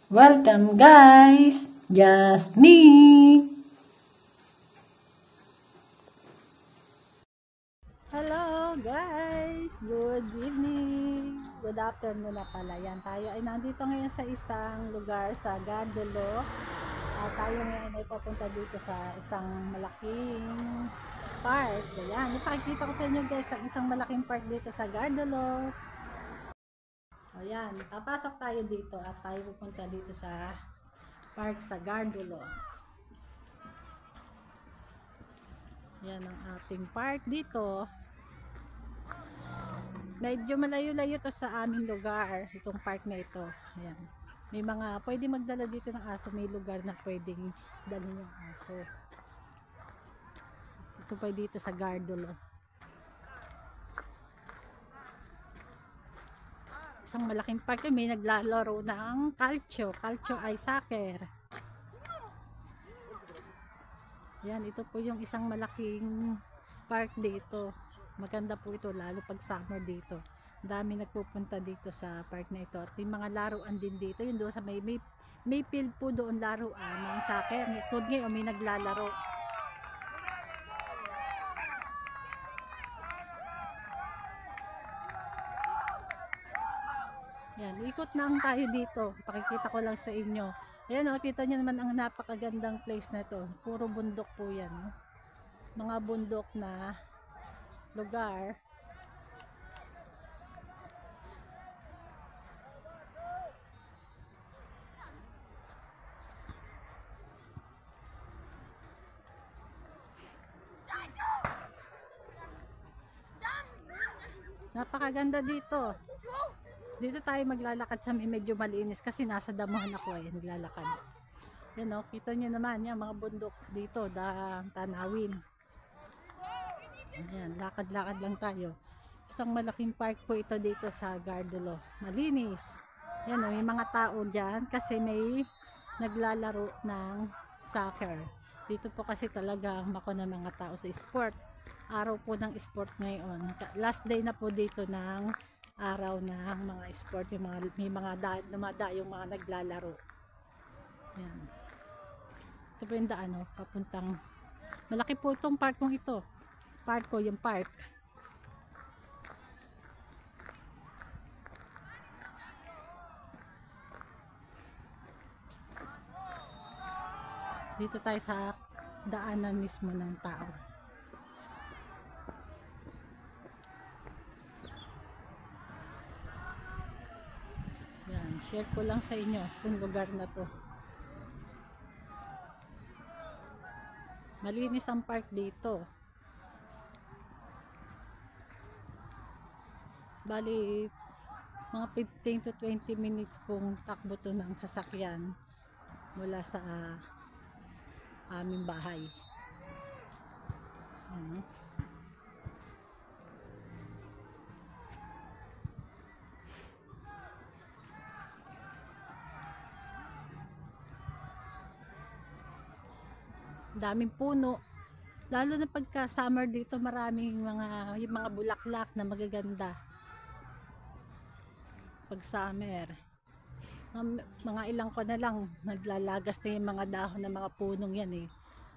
Welcome guys! Just me! Hello guys! Good evening! Good afternoon na pala. Yan, tayo ay nandito ngayon sa isang lugar sa Gardolo. At tayo ngayon ay papunta dito sa isang malaking park. Ayan, ipakikita ko sa inyo guys ang isang malaking park dito sa Gardolo. Ayan, papasok tayo dito at tayo pupunta dito sa park sa Gardolo. Yan ang ating park dito. Medyo malayo-layo to sa aming lugar, itong park na ito. Ayan. May mga pwede magdala dito ng aso, may lugar na pwedeng dalhin yung aso. Ito pa dito sa Gardolo. Isang malaking park, may naglalaro ng calcio. Calcio ay soccer. Yan, ito po yung isang malaking park dito. Maganda po ito lalo pag summer dito. Dami nagpupunta dito sa park na ito. At may mga laruan din dito. Yung doon sa may field po doon laruan ng soccer. Ito ngayon may naglalaro. Yan, ikot lang tayo dito. Pakikita ko lang sa inyo. Ayan, kita nyo naman ang napakagandang place na to. Puro bundok po yan. Mga bundok na lugar. Napakaganda dito. Dito tayo maglalakad sa medyo malinis kasi nasa damuhan ako ay naglalakad. Yan o, kita nyo naman yung mga bundok dito, tanawin. Yan, lakad-lakad lang tayo. Isang malaking park po ito dito sa Gardolo. Malinis. Yan o, may mga tao dyan kasi may naglalaro ng soccer. Dito po kasi talaga mako ng mga tao sa sport. Araw po ng sport ngayon. Last day na po dito ng araw ng mga sport, may mga yung mga naglalaro. Yan. Ito po yung daan, papuntang malaki po itong park kong ito. Park ko, yung park. Dito tayo sa daanan mismo ng tao. Share ko lang sa inyo itong lugar na to. Malinis ang park dito. Bali mga 15 to 20 minutes pong takbo to ng sasakyan mula sa aming bahay. Daming puno, lalo na pagka summer dito, maraming yung mga bulaklak na magaganda pag summer. Mga ilang ko na lang naglalagas na yung mga dahon ng mga punong yan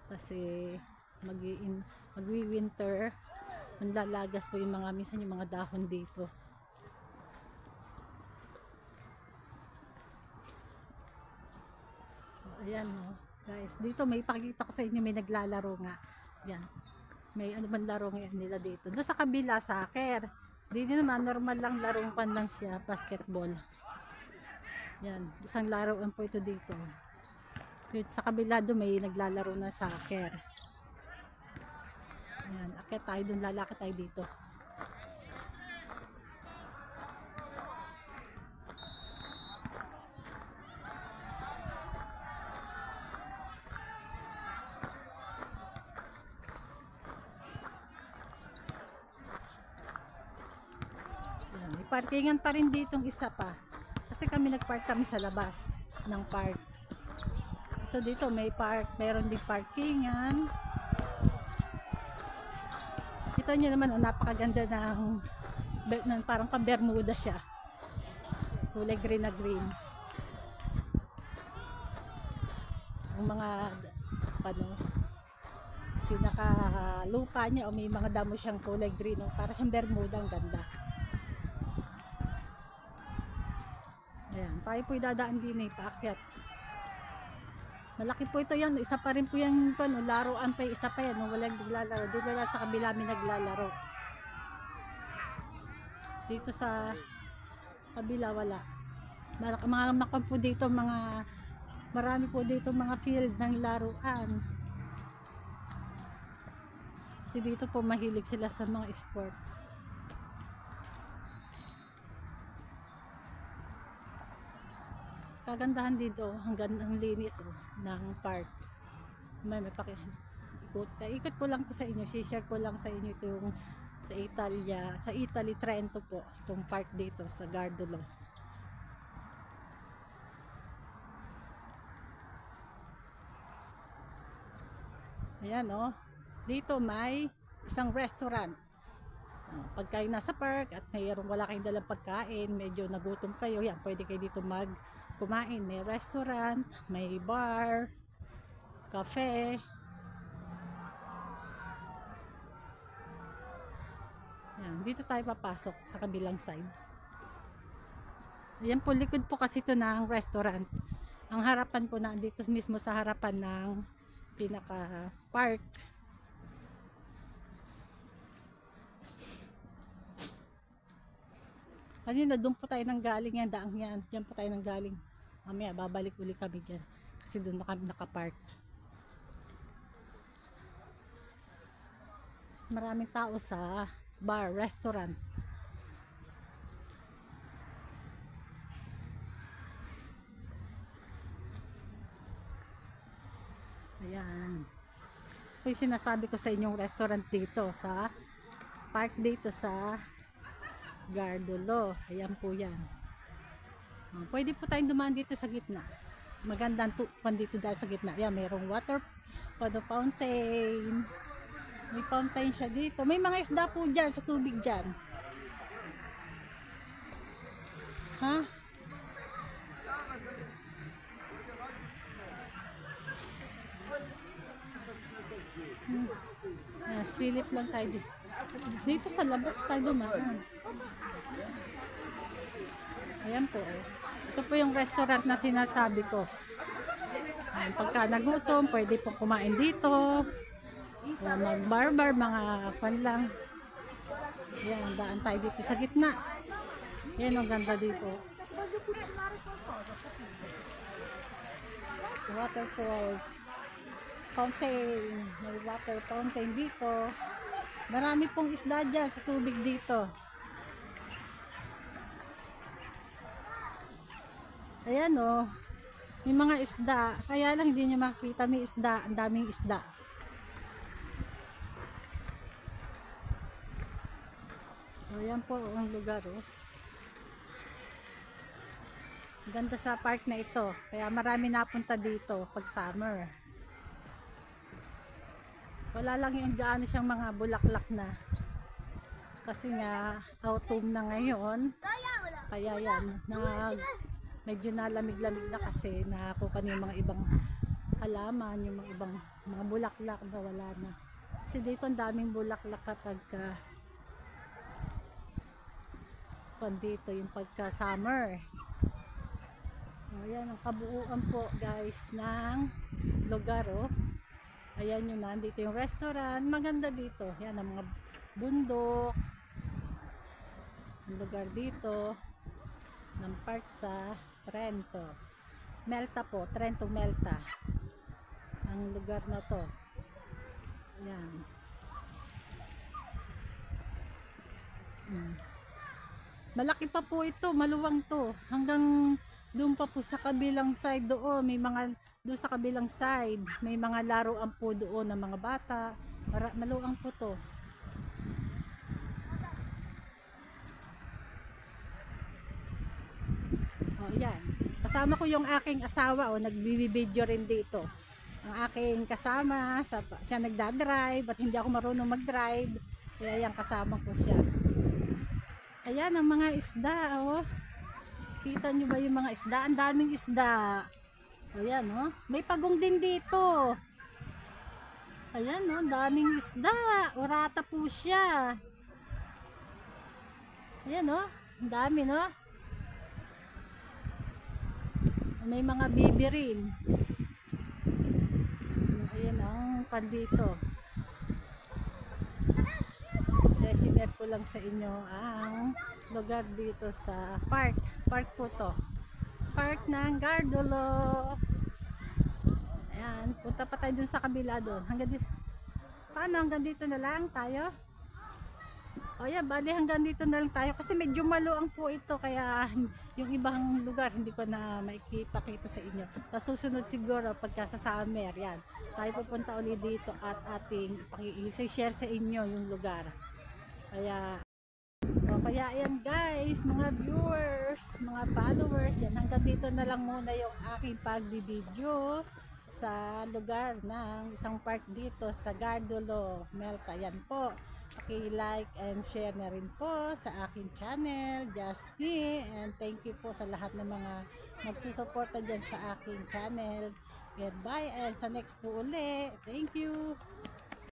kasi magwi-winter, manlalagas po yung minsan yung mga dahon dito. Ayan guys, dito may pakita ko sa inyo, may naglalaro nga. Yan. May ano man laro ngayon nila dito. Doon sa kabila, soccer. Dito naman, normal lang larong pan lang siya, basketball. Yan. Isang laruan po ito dito. Sa kabila doon, may naglalaro na soccer. Yan. Akit tayo doon, lalakad tayo dito. Parkingan pa rin ditong isa pa kasi nagpark kami sa labas ng park. Ito dito may park, meron din parkingan. Kita nyo naman napakaganda ng parang pang Bermuda siya, kulay green na green. ang mga ano, pinaka lupa niya o may mga damo siyang kulay green, no? Para siyang Bermuda, ang ganda. Ayan, tayo po dadaan din paakyat. Malaki po ito yan, isa pa rin po yung laruan pa, isa pa yan, no? Walang naglalaro, dito lang sa kabila may naglalaro. Dito sa kabila wala. Mga po dito, marami po dito mga field ng laruan. Kasi dito po mahilig sila sa mga sports. Kagandahan dito, hanggang ang linis ng park. May ikot ko lang to sa inyo, share ko lang sa inyo itong sa Italy, Trento po, itong park dito sa Gardolo. Ayan oh, dito may isang restaurant. Pag kayo nasa park at wala kayong dalang pagkain, medyo nagutom kayo, yan, pwede kayo dito kumain. May restaurant, may bar, cafe. Yan, dito tayo papasok sa kabilang side. Ayan po, likod po kasi ito ng restaurant. Ang harapan po na dito mismo sa harapan ng pinaka park. Kanina doon po tayo nang galing, yan daang yan, diyan po tayo nang galing. Mamaya babalik uli kami dyan kasi doon na kami nakapark. Maraming tao sa bar, restaurant. Ayan, ito yung sinasabi ko sa inyong restaurant dito sa park dito sa Gardolo. Ayan po yan. Pwede po tayong dumaan dito sa gitna. Magandang dito dahil sa gitna. Ayan, mayroong water fountain. May fountain siya dito. May mga isda po dyan sa tubig dyan. Ha? Silip lang tayo dito. Dito sa labas tayo dumaan. Ayan po. Ito po yung restaurant na sinasabi ko. Ayan, pagka nagutom, pwede po kumain dito. Mag-barbar, mga panlang. Ayan, daan tayo dito sa gitna. Ayan, ang ganda dito. Waterfalls. Fountain. May water fountain dito. Marami pong isda dyan sa tubig dito. Ayan o. May mga isda. Kaya lang hindi nyo makita, may isda. Ang daming isda. Ayan po ang lugar o. Ganda sa park na ito. Kaya marami napunta dito pag summer. Wala lang yung gaano siyang mga bulaklak na. Kasi nga autumn na ngayon. Kaya yan, medyo nalamig-lamig na kasi nakuha yung mga ibang halaman, yung mga ibang mga bulaklak na wala na. Kasi dito ang daming bulaklak kapag dito yung pagka summer. Ayan ang kabuuan po guys ng lugar oh. Ayan yung nandito yung restaurant, maganda dito. Yan ang mga bundok, ang lugar dito ng park sa Trento Melta po, Trento Melta ang lugar na to. Ayan. Malaki pa po ito, maluwang to hanggang doon pa po sa kabilang side doon. May mga doon sa kabilang side may mga laruan po doon ng mga bata. Maluwang po to. Yan. Kasama ko yung aking asawa nagbibideo rin dito. Ang aking kasama, siya nagdadrive at hindi ako marunong mag-drive. Kaya yan kasama ko siya. Ayan ang mga isda Kita nyo ba yung mga isda? Ang daming isda. Ayan, oh. May pagong din dito. Ayan, oh. Daming isda. Orata po siya. Ayan, oh. Ang dami, no? May mga bibi rin. Ayan ang pandito. Dehinet ko lang sa inyo ang lugar dito sa park. Park po to. Park ng Gardolo. Ayan, punta pa tayo dun sa kabila doon. Hanggang dito. Paano? Hanggang dito na lang tayo? O yan, bali hanggang dito na lang tayo kasi medyo maluang po ito kaya yung ibang lugar hindi ko na maipakita sa inyo. Sa susunod siguro pagka sa summer yan, tayo pupunta ulit dito at ating i-share sa inyo yung lugar. Kaya yan guys, mga viewers, mga followers, yan hanggang dito na lang muna yung aking pagbibideo sa lugar ng isang park dito sa Gardolo, Melca. Yan po. Paki-like and share na rin po sa aking channel, Just Me, and thank you po sa lahat ng mga nagsusuporta dyan sa aking channel. Goodbye and sa next po uli. Thank you.